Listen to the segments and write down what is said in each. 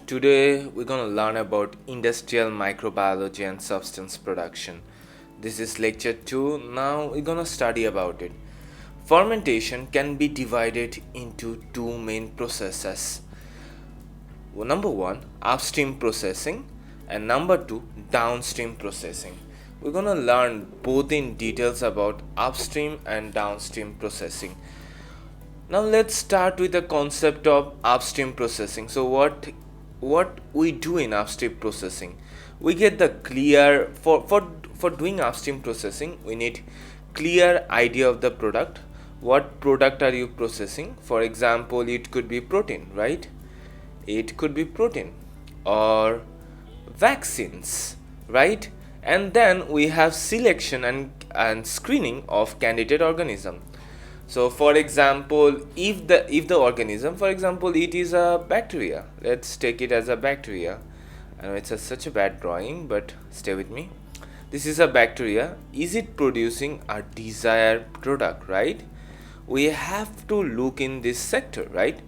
Today we're going to learn about industrial microbiology and substance production. This is lecture 2. Now we're going to study about it. Fermentation can be divided into two main processes. Number 1, upstream processing, and number 2, downstream processing. We're going to learn both in details about upstream and downstream processing. Now let's start with the concept of upstream processing. So what we do in upstream processing, we get the clear for doing upstream processing we need clear idea of the product. What product are you processing? For example, it could be protein, right? It could be protein or vaccines, right? And then we have selection and screening of candidate organism. So for example, if the organism, for example, it is a bacteria, let's take it as a bacteria. I know it's such a bad drawing, but stay with me. This is a bacteria. Is it producing a desired product, right? We have to look in this sector, right?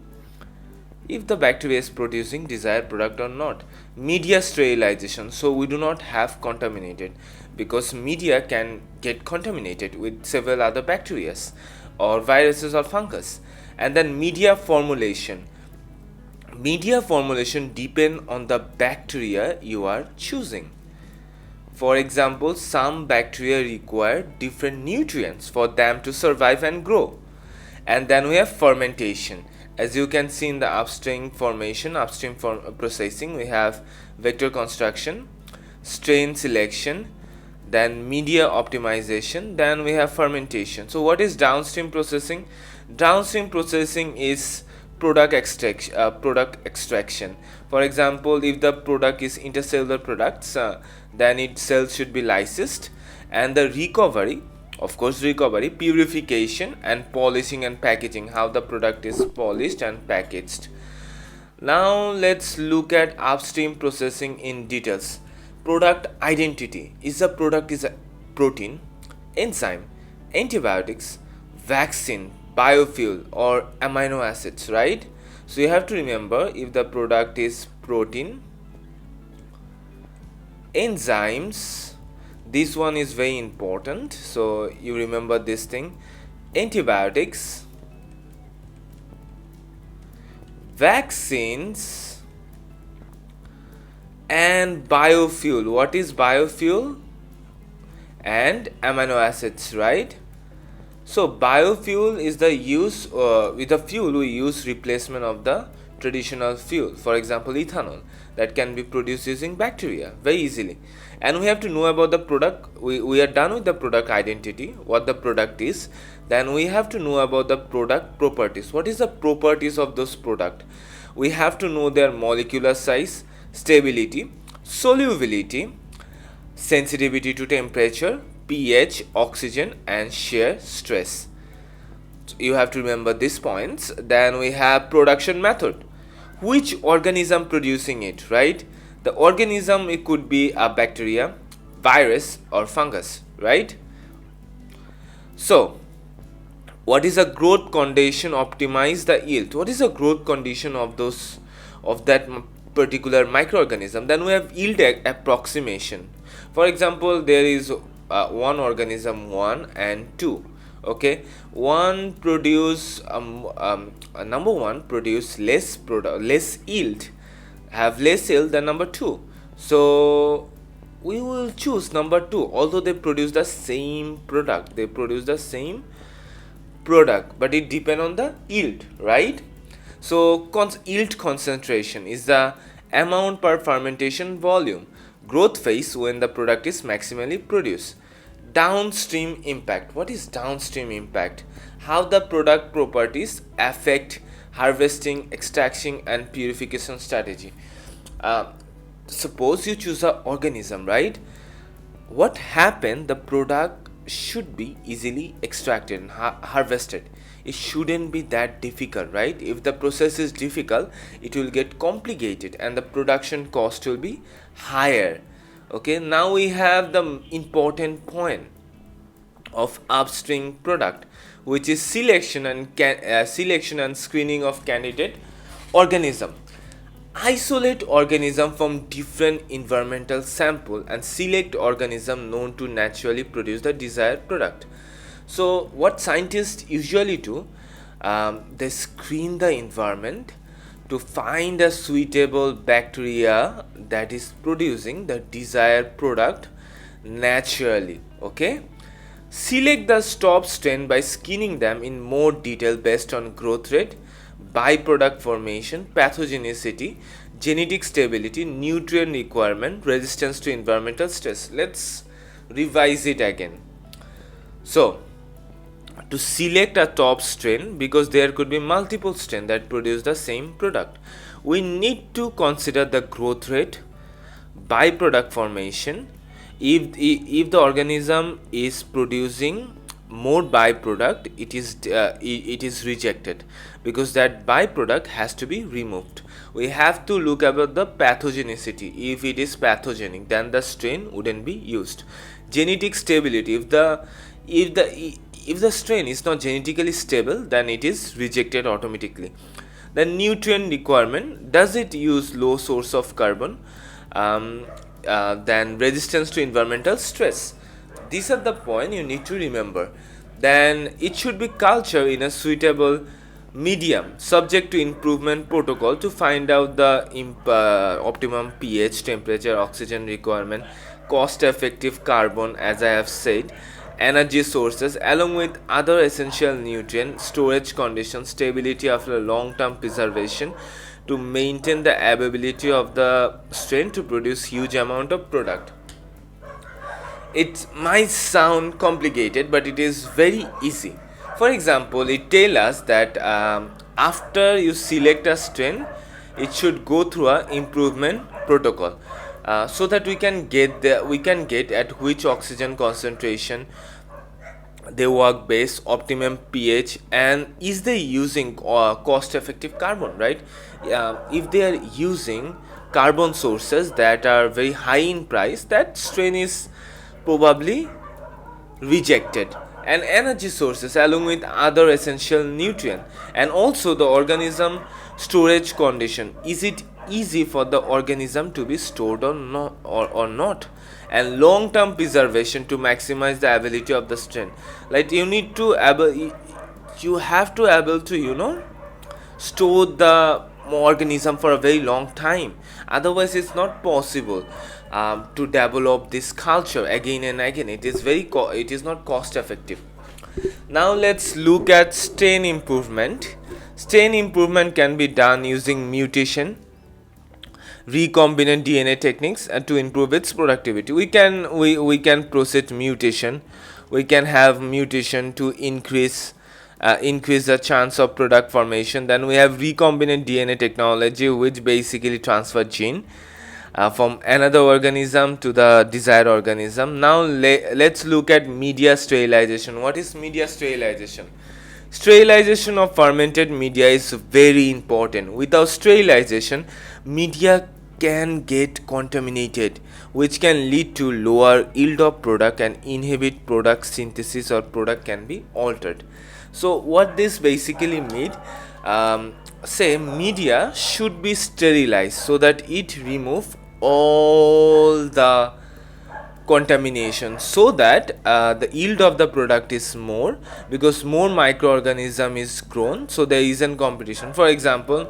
If the bacteria is producing desired product or not. Media sterilization, so we do not have contaminated, because media can get contaminated with several other bacteria or viruses or fungus. And then media formulation depend on the bacteria you are choosing. For example, some bacteria require different nutrients for them to survive and grow. And then we have fermentation. As you can see in the upstream processing, we have vector construction, strain selection, then media optimization, then we have fermentation. So what is downstream processing? Downstream processing is product extraction. For example, if the product is intercellular products, then its cells should be lysed, and the recovery, purification and polishing and packaging, how the product is polished and packaged. Now let's look at upstream processing in details. Product identity. Is the product is a protein, enzyme, antibiotics, vaccine, biofuel, or amino acids, right? So you have to remember, if the product is protein, enzymes, this one is very important, so you remember this thing, antibiotics, vaccines, and biofuel. What is biofuel? And amino acids, right? So biofuel is the use with the fuel we use replacement of the traditional fuel. For example, ethanol that can be produced using bacteria very easily. And we have to know about the product. We are done with the product identity, what the product is. Then we have to know about the product properties. What is the properties of those product? We have to know their molecular size, stability, solubility, sensitivity to temperature, pH, oxygen, and shear stress. So you have to remember these points. Then we have production method. Which organism producing it, right? The organism, it could be a bacteria, virus, or fungus, right? So what is a growth condition optimize the yield? What is the growth condition of that particular microorganism? Then we have yield approximation. For example, there is one organism 1 and 2. Okay, one produce number 1 produce less yield, have less yield than number 2. So we will choose number 2, although they produce the same product. But it depends on the yield, right? So yield concentration is the amount per fermentation volume. Growth phase, when the product is maximally produced. Downstream impact. What is downstream impact? How the product properties affect harvesting, extraction, and purification strategy. Suppose you choose an organism, right? What happened? The product should be easily extracted and harvested. It shouldn't be that difficult, right? If the process is difficult, it will get complicated and the production cost will be higher. Okay, now we have the important point of upstream product, which is selection and screening of candidate organism. isolate organism from different environmental sample and select organism known to naturally produce the desired product. So what scientists usually do, they screen the environment to find a suitable bacteria that is producing the desired product naturally. Okay, select the stop strain by screening them in more detail based on growth rate, byproduct formation, pathogenicity, genetic stability, nutrient requirement, resistance to environmental stress. Let's revise it again. So to select a top strain, because there could be multiple strain that produce the same product, we need to consider the growth rate, byproduct formation. If the organism is producing more byproduct, it is rejected, because that byproduct has to be removed. We have to look about the pathogenicity. If it is pathogenic, then the strain wouldn't be used. Genetic stability, if the strain is not genetically stable, then it is rejected automatically. The nutrient requirement, does it use low source of carbon? Then resistance to environmental stress. These are the point you need to remember. Then it should be culture in a suitable medium, subject to improvement protocol to find out the optimum pH, temperature, oxygen requirement, cost effective carbon, as I have said, energy sources, along with other essential nutrient, storage conditions, stability after long term preservation, to maintain the availability of the strain to produce huge amount of product. It might sound complicated, but it is very easy. For example, it tells us that after you select a strain, it should go through a improvement protocol, so that we can get at which oxygen concentration they work best, optimum pH, and is they using cost effective carbon, right? If they are using carbon sources that are very high in price, that strain is probably rejected. And energy sources along with other essential nutrient, and also the organism storage condition, is it easy for the organism to be stored or not, and long term preservation to maximize the ability of the strain. Like you have to able to store the organism for a very long time, otherwise it's not possible to develop this culture again and again. It is not cost effective. Now let's look at strain improvement. Strain improvement can be done using mutation, recombinant DNA techniques, to improve its productivity. We can proceed mutation. We can have mutation to increase the chance of product formation. Then we have recombinant DNA technology, which basically transfer gene from another organism to the desired organism. Now let's look at media sterilization. What is media sterilization? Sterilization of fermented media is very important. Without sterilization, media can get contaminated, which can lead to lower yield of product and inhibit product synthesis, or product can be altered. So what this basically means, say media should be sterilized so that it remove all the contamination, so that the yield of the product is more, because more microorganism is grown, so there isn't competition. For example,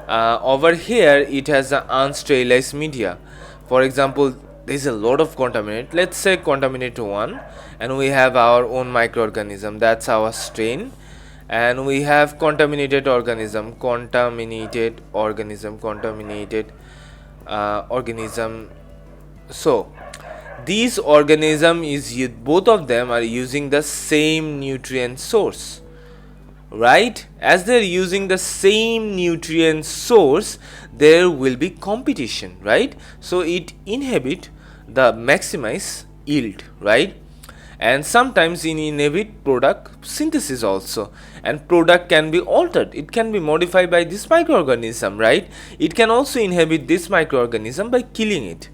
over here it has an unsterilized media. For example, there is a lot of contaminant, let's say contaminant 1, and we have our own microorganism, that's our strain, and we have contaminated organism. So these organism both of them are using the same nutrient source, right? As they're using the same nutrient source, there will be competition, right? So it inhibit the maximize yield, right? And sometimes it inhibit product synthesis also, and product can be altered, it can be modified by this microorganism, right? It can also inhibit this microorganism by killing it.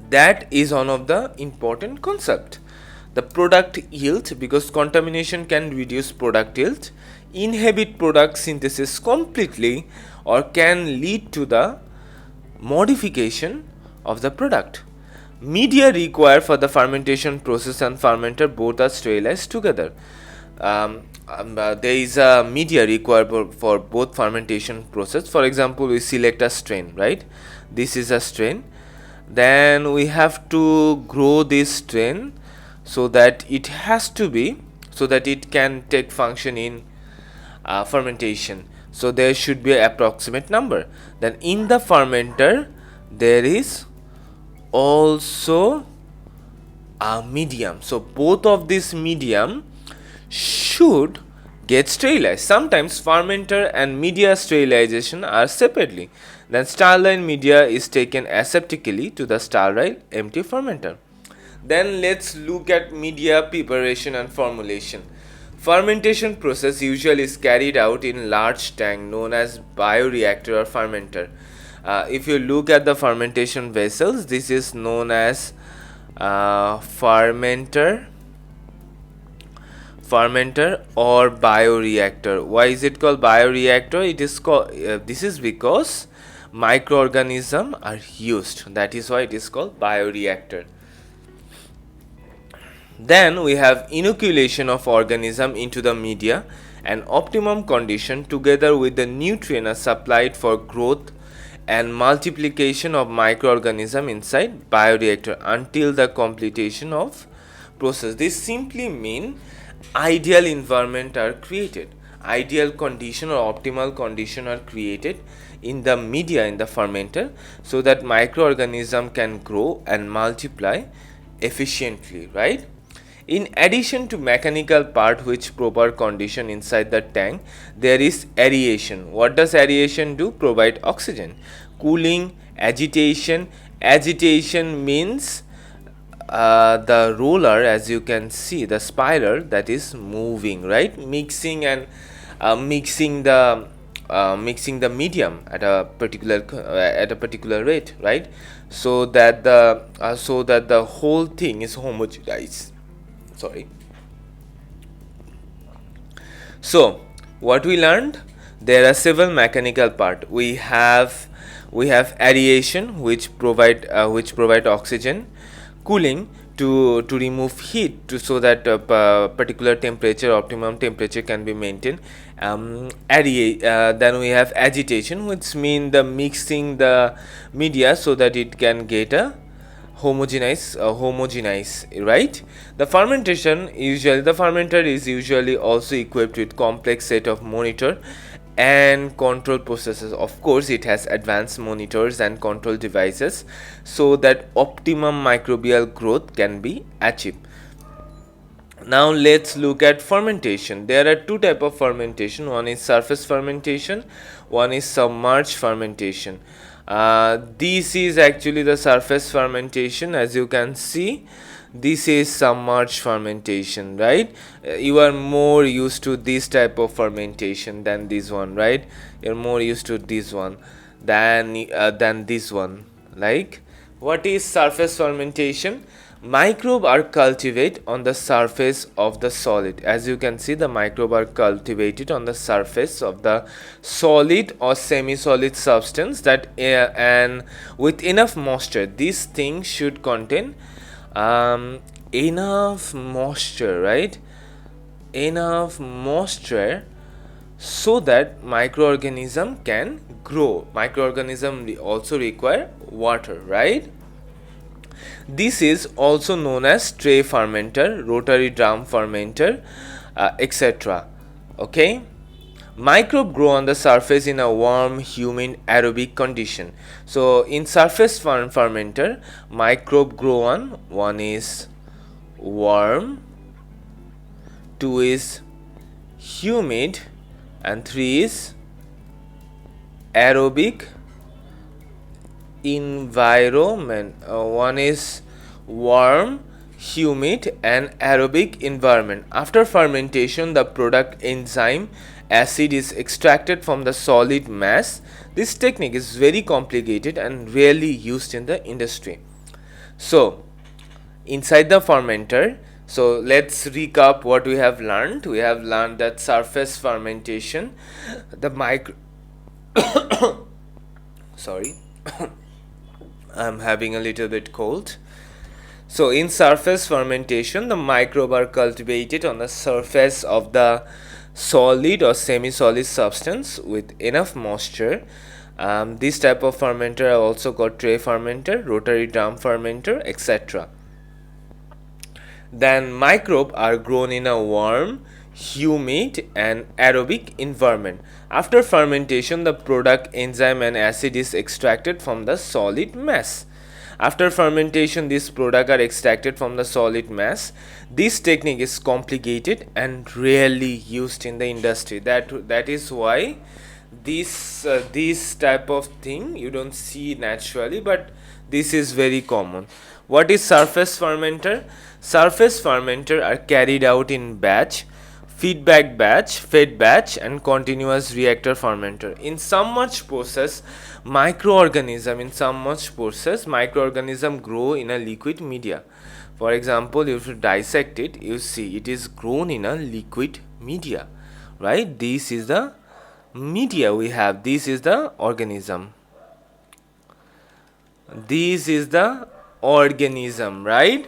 That is one of the important concept. The product yield, because contamination can reduce product yield. inhibit product synthesis completely or can lead to the modification of the product. Media required for the fermentation process and fermenter both are sterilized together. There is a media required for both fermentation process. For example, we select a strain, right? This is a strain. Then we have to grow this strain so that it has to be, so that it can take function in fermentation. So there should be an approximate number. Then in the fermenter there is also a medium. So both of this medium should get sterilized. Sometimes fermenter and media sterilization are separately. Then sterile media is taken aseptically to the sterile empty fermenter. Then let's look at media preparation and formulation. Fermentation process usually is carried out in large tank known as bioreactor or fermenter. If you look at the fermentation vessels, this is known as fermenter or bioreactor. Why is it called bioreactor? It is called this is because microorganisms are used, that is why it is called bioreactor. Then we have inoculation of organism into the media and optimum condition together with the nutrient are supplied for growth and multiplication of microorganism inside bioreactor until the completion of process. This simply mean ideal environment are created, ideal condition or optimal condition are created in the media, in the fermenter, so that microorganism can grow and multiply efficiently, right? In addition to mechanical part which proper condition inside the tank, there is aeration. What does aeration do? Provide oxygen. Cooling, agitation. Agitation means the roller, as you can see, the spiral that is moving, right? Mixing and mixing the medium at a particular rate, right? So that the whole thing is homogenized. So what we learned, there are several mechanical part. We have aeration which provide oxygen, cooling to remove heat so that particular temperature, optimum temperature can be maintained. Then we have agitation, which mean the mixing the media so that it can get a homogenize, right? The fermenter is usually also equipped with complex set of monitor and control processes. Of course, it has advanced monitors and control devices so that optimum microbial growth can be achieved. Now let's look at fermentation. There are two types of fermentation. One is surface fermentation, one is submerged fermentation. This is actually the surface fermentation. As you can see, this is submerged fermentation, right? You are more used to this type of fermentation than this one, right? You're more used to this one than this one. Like, what is surface fermentation? Microbes are cultivated on the surface of the solid. As you can see, the microbes are cultivated on the surface of the solid or semi-solid substance that and with enough moisture. This thing should contain enough moisture, right? Enough moisture so that microorganism can grow. Microorganism also require water, right? This is also known as tray fermenter, rotary drum fermenter, etc. Okay. Microbes grow on the surface in a warm, humid, aerobic condition. So in surface fermenter, microbes grow on, one is warm, two is humid, and three is aerobic environment. One is warm, humid, and aerobic environment. After fermentation, the product enzyme acid is extracted from the solid mass. This technique is very complicated and rarely used in the industry. So inside the fermenter, So let's recap what we have learned. We have learned that surface fermentation, the micro sorry, I'm having a little bit cold. So in surface fermentation, the microbe are cultivated on the surface of the solid or semi-solid substance with enough moisture. This type of fermenter are also called tray fermenter, rotary drum fermenter, etc. Then microbe are grown in a warm, humid and aerobic environment. After fermentation, the product enzyme and acid is extracted from the solid mass. After fermentation, these products are extracted from the solid mass. This technique is complicated and rarely used in the industry. That is why this type of thing you don't see naturally, but this is very common. What is surface fermenter? Surface fermenter are carried out in batch, feedback batch, fed batch and continuous reactor fermenter. In submerged process, microorganism grow in a liquid media. For example, if you dissect it, you see it is grown in a liquid media, right? This is the media we have. This is the organism. This is the organism, right?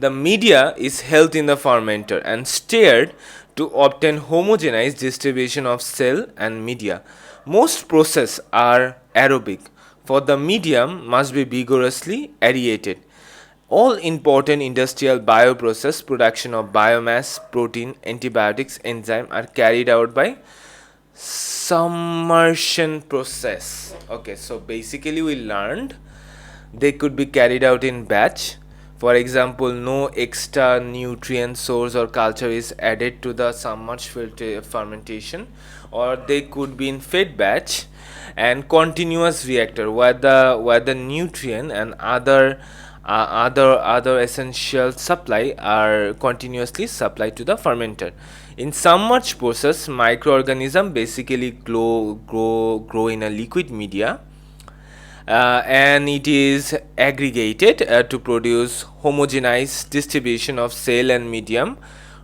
The media is held in the fermenter and stirred to obtain homogeneous distribution of cell and media. Most processes are aerobic, for the medium must be vigorously aerated. All important industrial bioprocess, production of biomass, protein, antibiotics, enzyme are carried out by submersion process. Okay, so basically we learned they could be carried out in batch. For example, no extra nutrient source or culture is added to the submerged fermentation, or they could be in fed batch and continuous reactor where the nutrient and other essential supply are continuously supplied to the fermenter. In submerged process, microorganism basically grow in a liquid media, and it is aggregated to produce homogeneous distribution of cell and medium,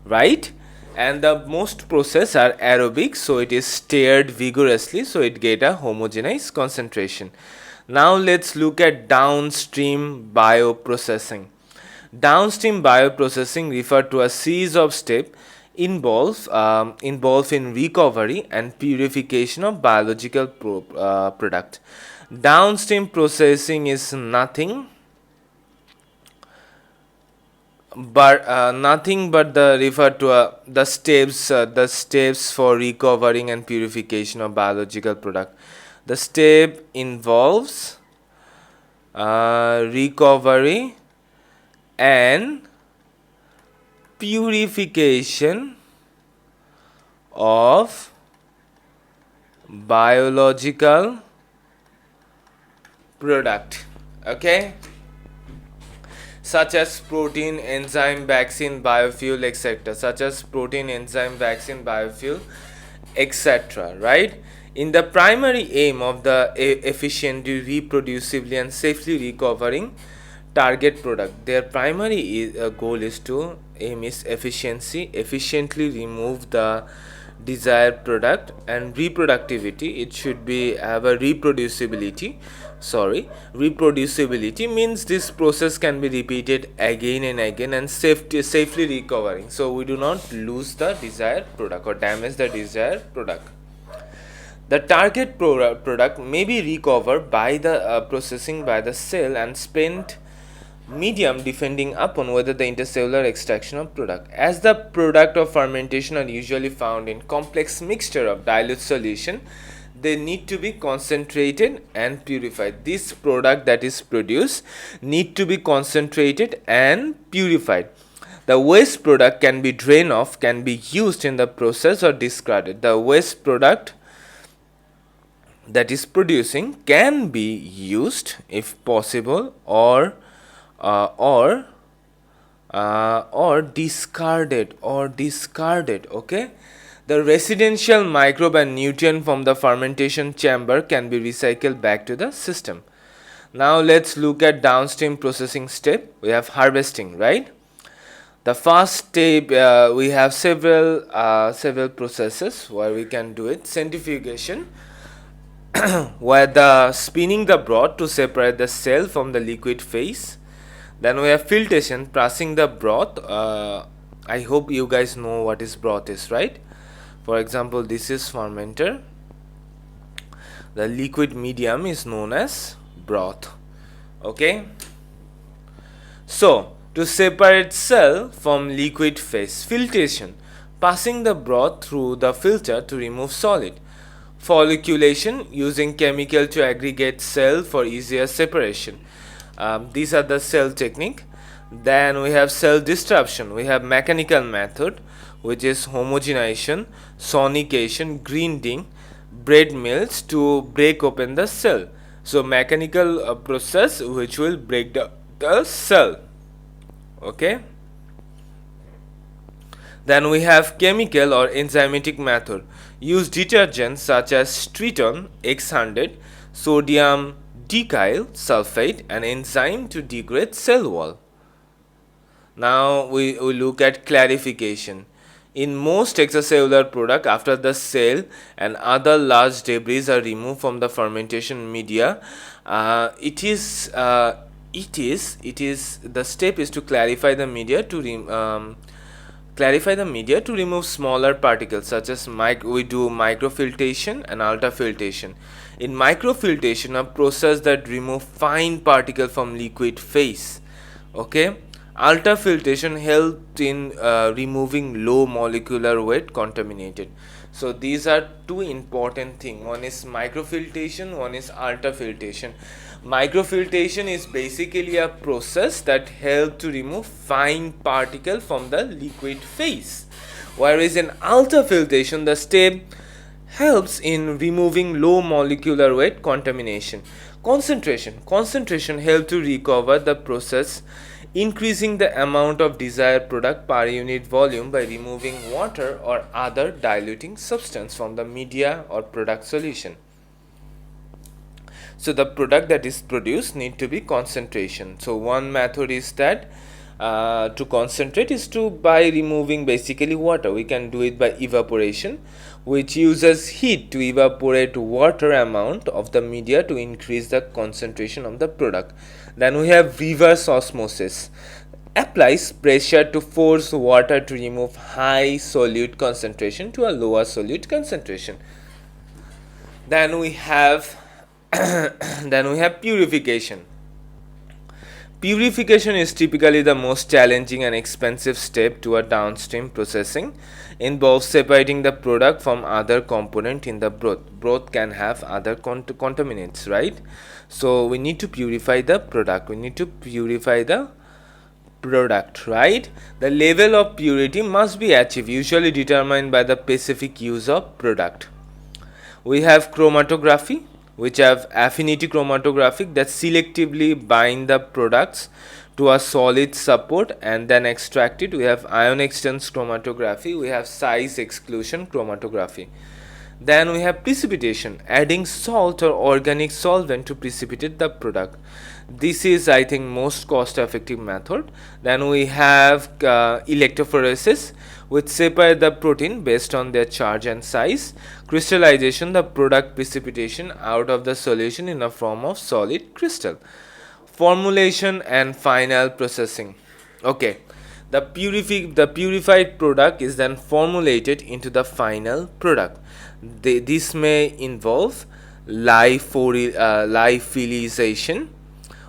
right? And the most process are aerobic, so it is stirred vigorously, so it get a homogeneous concentration. Now let's look at downstream bioprocessing. Downstream bioprocessing refer to a series of steps involved in recovery and purification of biological product. Downstream processing is nothing but the refer to the steps for recovering and purification of biological product. The step involves recovery and purification of biological product, okay, such as protein, enzyme, vaccine, biofuel, etc. Such as protein, enzyme, vaccine, biofuel, etc. Right? In the primary aim of the efficiently, reproducibly, and safely recovering target product, their primary goal is to aim is efficiency, efficiently remove the desired product, and reproductivity. It should be have a reproducibility. Reproducibility means this process can be repeated again and again and safely recovering, so we do not lose the desired product or damage the desired product. The target product may be recovered by the processing by the cell and spent medium depending upon whether the intercellular extraction of product. As the product of fermentation are usually found in complex mixture of dilute solution, they need to be concentrated and purified. This product that is produced need to be concentrated and purified. The waste product can be drained off, can be used in the process or discarded. The waste product that is producing can be used if possible or discarded okay. The residential microbe and nutrient from the fermentation chamber can be recycled back to the system. Now let's look at downstream processing step. We have harvesting, right? The first step, we have several processes where we can do it. Centrifugation, where the spinning the broth to separate the cell from the liquid phase. Then we have filtration, passing the broth. I hope you guys know what is broth is, right? For example, this is fermenter. The liquid medium is known as broth. Okay. So to separate cell from liquid phase, filtration, passing the broth through the filter to remove solid. Folliculation, using chemical to aggregate cell for easier separation. These are the cell technique. Then we have cell disruption. We have mechanical method, which is homogenization, sonication, grinding, bread mills to break open the cell. So mechanical process which will break the cell. Okay. Then we have chemical or enzymatic method. Use detergents such as Triton X100, sodium decyl sulfate, and enzyme to degrade cell wall. Now we look at clarification. In most extracellular product, after the cell and other large debris are removed from the fermentation media, it is the step is to clarify the media to remove smaller particles, such as we do microfiltration and ultrafiltration. In microfiltration, a process that remove fine particle from liquid phase. Okay. Ultrafiltration helped in removing low molecular weight contaminated. So these are two important things. One is microfiltration, one is ultrafiltration. Microfiltration is basically a process that helps to remove fine particle from the liquid phase, whereas in ultrafiltration the step helps in removing low molecular weight contamination. Concentration helps to recover the process, increasing the amount of desired product per unit volume by removing water or other diluting substance from the media or product solution. So the product that is produced need to be concentration. So one method is that to concentrate is to by removing basically water. We can do it by evaporation, which uses heat to evaporate water amount of the media to increase the concentration of the product. Then we have reverse osmosis. Applies pressure to force water to remove high solute concentration to a lower solute concentration. Then we have purification. Purification is typically the most challenging and expensive step to a downstream processing. Involves separating the product from other component in the broth. Broth can have other contaminants, right? So we need to purify the product. Right? The level of purity must be achieved, usually determined by the specific use of product. We have chromatography, which have affinity chromatography that selectively bind the products to a solid support and then extract it. We have ion exchange chromatography. We have size exclusion chromatography. Then we have precipitation, adding salt or organic solvent to precipitate the product. This is, I think, most cost effective method. Then we have electrophoresis, which separate the protein based on their charge and size. Crystallization, the product precipitation out of the solution in a form of solid crystal. Formulation and final processing. Okay, the purified product is then formulated into the final product. This may involve lyophilization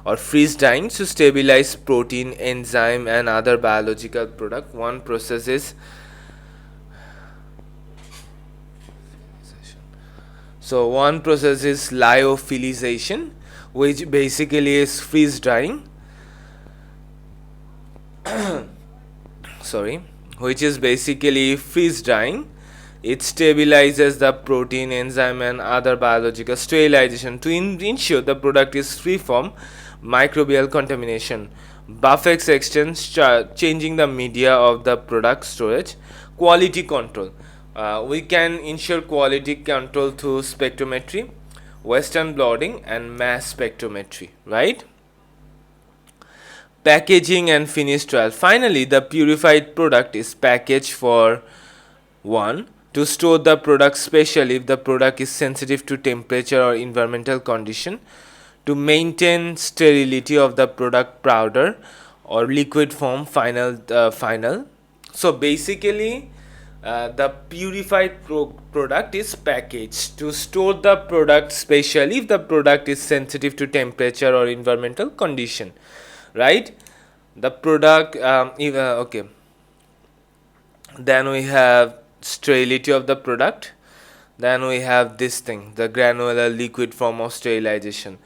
or freeze drying to stabilize protein, enzyme, and other biological product. One process is lyophilization, which basically is freeze drying. Which is basically freeze drying. It stabilizes the protein, enzyme, and other biological. Sterilization, to ensure the product is free from microbial contamination. Buffet exchange, changing the media of the product storage. Quality control, we can ensure quality control through spectrometry, Western blotting, and mass spectrometry, right? packaging and finish trial. Finally, the purified product is packaged for 1. To store the product, especially if the product is sensitive to temperature or environmental condition. To maintain sterility of the product powder or liquid form final. So basically, the purified product is packaged to store the product, especially if the product is sensitive to temperature or environmental condition, right? The product okay, then we have sterility of the product, then we have this thing, the granular liquid form of sterilization.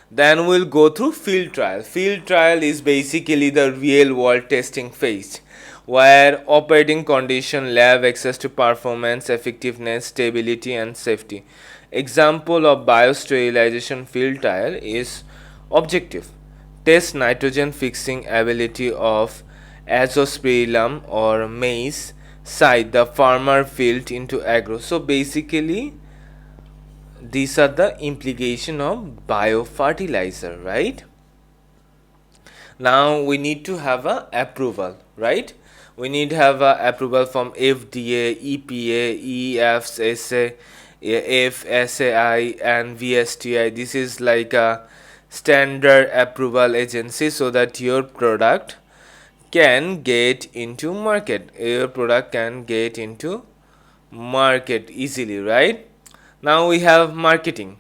Then we'll go through field trial. Field trial is basically the real world testing phase, where operating condition, lab access to performance, effectiveness, stability and safety. Example of biosterilization field trial is objective: test nitrogen fixing ability of azospirillum or maize side the farmer field into agro. So basically these are the implication of biofertilizer, right? Now we need to have a approval, right? We need to have a approval from FDA, EPA, EFSA, FSAI and VSTI. This is like a standard approval agency so that your product can get into market. Your product can get into market easily, right? Now we have marketing.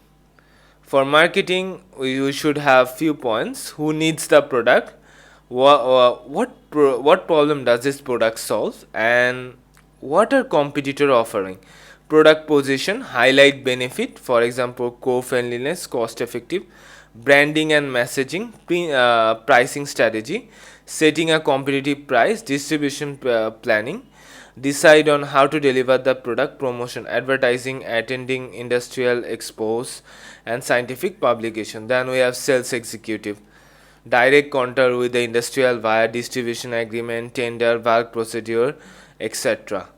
For marketing, we should have few points. Who needs the product? What problem does this product solve? And what are competitor offering? Product position, highlight benefit, for example, co-friendliness, cost effective, branding and messaging, pricing strategy, setting a competitive price, distribution planning, decide on how to deliver the product, promotion, advertising, attending industrial expos and scientific publication. Then we have sales executive, direct contact with the industrial via distribution agreement, tender, bulk procedure, etc.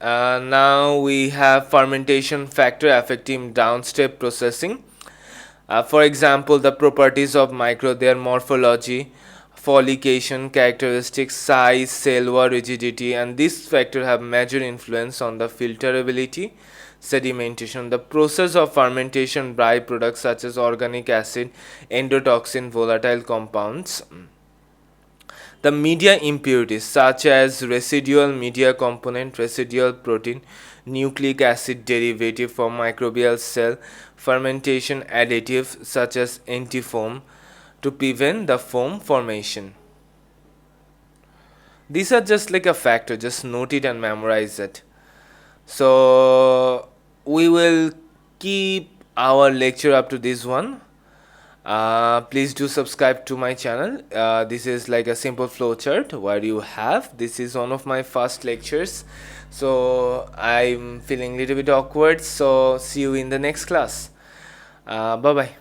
Now we have fermentation factor affecting downstream processing. For example, the properties of their morphology, folication characteristics, size, cell wall rigidity, and this factor have major influence on the filterability, sedimentation. The process of fermentation byproducts such as organic acid, endotoxin, volatile compounds. The media impurities such as residual media component, residual protein, nucleic acid derivative from microbial cell, fermentation additives such as antifoam to prevent the foam formation. These are just like a factor, just note it and memorize it. So we will keep our lecture up to this one. Please do subscribe to my channel. This is like a simple flowchart where you have, this is one of my first lectures, so I'm feeling a little bit awkward, so see you in the next class. Bye bye.